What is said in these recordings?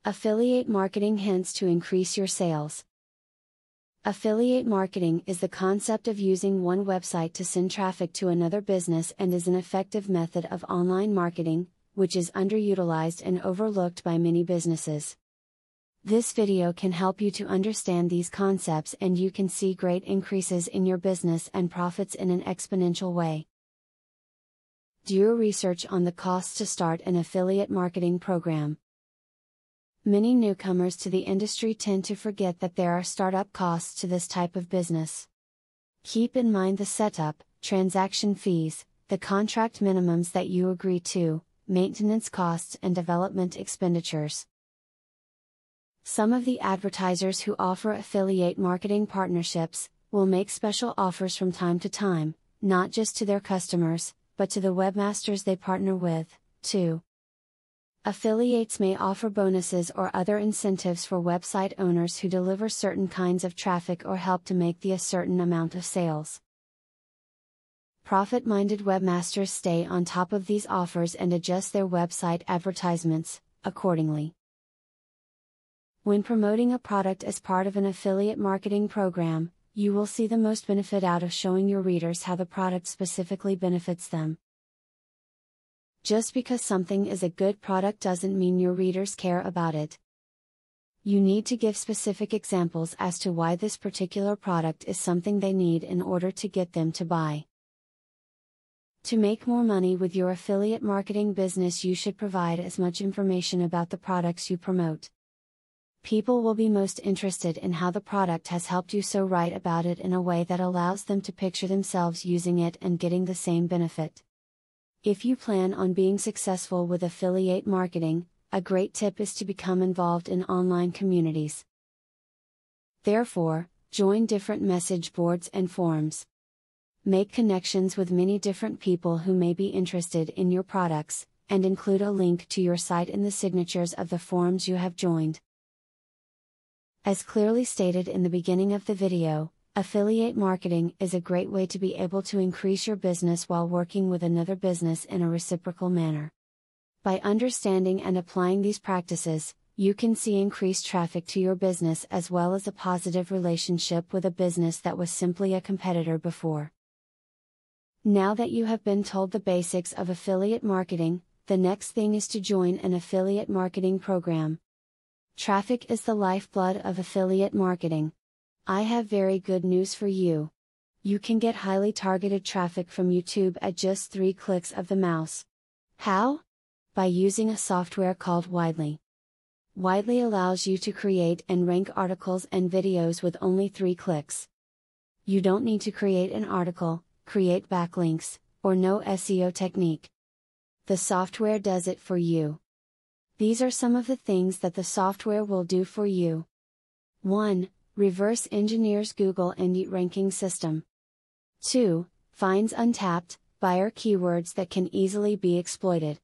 Affiliate marketing hints to increase your sales. Affiliate marketing is the concept of using one website to send traffic to another business and is an effective method of online marketing, which is underutilized and overlooked by many businesses. This video can help you to understand these concepts and you can see great increases in your business and profits in an exponential way. Do your research on the costs to start an affiliate marketing program. Many newcomers to the industry tend to forget that there are startup costs to this type of business. Keep in mind the setup, transaction fees, the contract minimums that you agree to, maintenance costs and development expenditures. Some of the advertisers who offer affiliate marketing partnerships will make special offers from time to time, not just to their customers, but to the webmasters they partner with, too. Affiliates may offer bonuses or other incentives for website owners who deliver certain kinds of traffic or help to make a certain amount of sales. Profit-minded webmasters stay on top of these offers and adjust their website advertisements accordingly. When promoting a product as part of an affiliate marketing program, you will see the most benefit out of showing your readers how the product specifically benefits them. Just because something is a good product doesn't mean your readers care about it. You need to give specific examples as to why this particular product is something they need in order to get them to buy. To make more money with your affiliate marketing business, you should provide as much information about the products you promote. People will be most interested in how the product has helped you, so write about it in a way that allows them to picture themselves using it and getting the same benefit. If you plan on being successful with affiliate marketing, a great tip is to become involved in online communities. Therefore, join different message boards and forums. Make connections with many different people who may be interested in your products, and include a link to your site in the signatures of the forums you have joined. As clearly stated in the beginning of the video, affiliate marketing is a great way to be able to increase your business while working with another business in a reciprocal manner. By understanding and applying these practices, you can see increased traffic to your business as well as a positive relationship with a business that was simply a competitor before. Now that you have been told the basics of affiliate marketing, the next thing is to join an affiliate marketing program. Traffic is the lifeblood of affiliate marketing. I have very good news for you. You can get highly targeted traffic from YouTube at just 3 clicks of the mouse. How? By using a software called Widely. Widely allows you to create and rank articles and videos with only 3 clicks. You don't need to create an article, create backlinks, or know SEO technique. The software does it for you. These are some of the things that the software will do for you. 1. Reverse engineers Google and Yelp ranking system. 2. Finds untapped buyer keywords that can easily be exploited.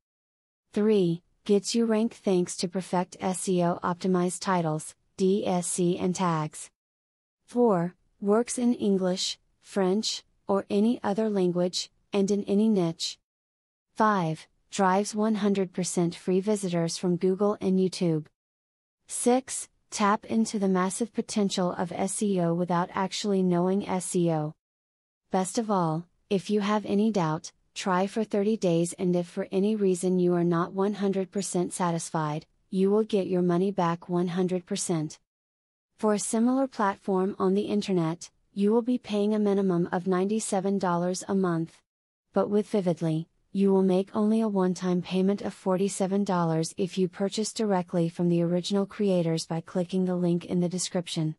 3. Gets you ranked thanks to perfect SEO optimized titles, DSC and tags. 4. Works in English, French, or any other language, and in any niche. 5. Drives 100% free visitors from Google and YouTube. 6. Tap into the massive potential of SEO without actually knowing SEO. Best of all, if you have any doubt, try for 30 days, and if for any reason you are not 100% satisfied, you will get your money back 100%. For a similar platform on the internet, you will be paying a minimum of $97 a month. But with Vividly, you will make only a one-time payment of $47 if you purchase directly from the original creators by clicking the link in the description.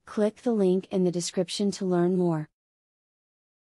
Click the link in the description to learn more.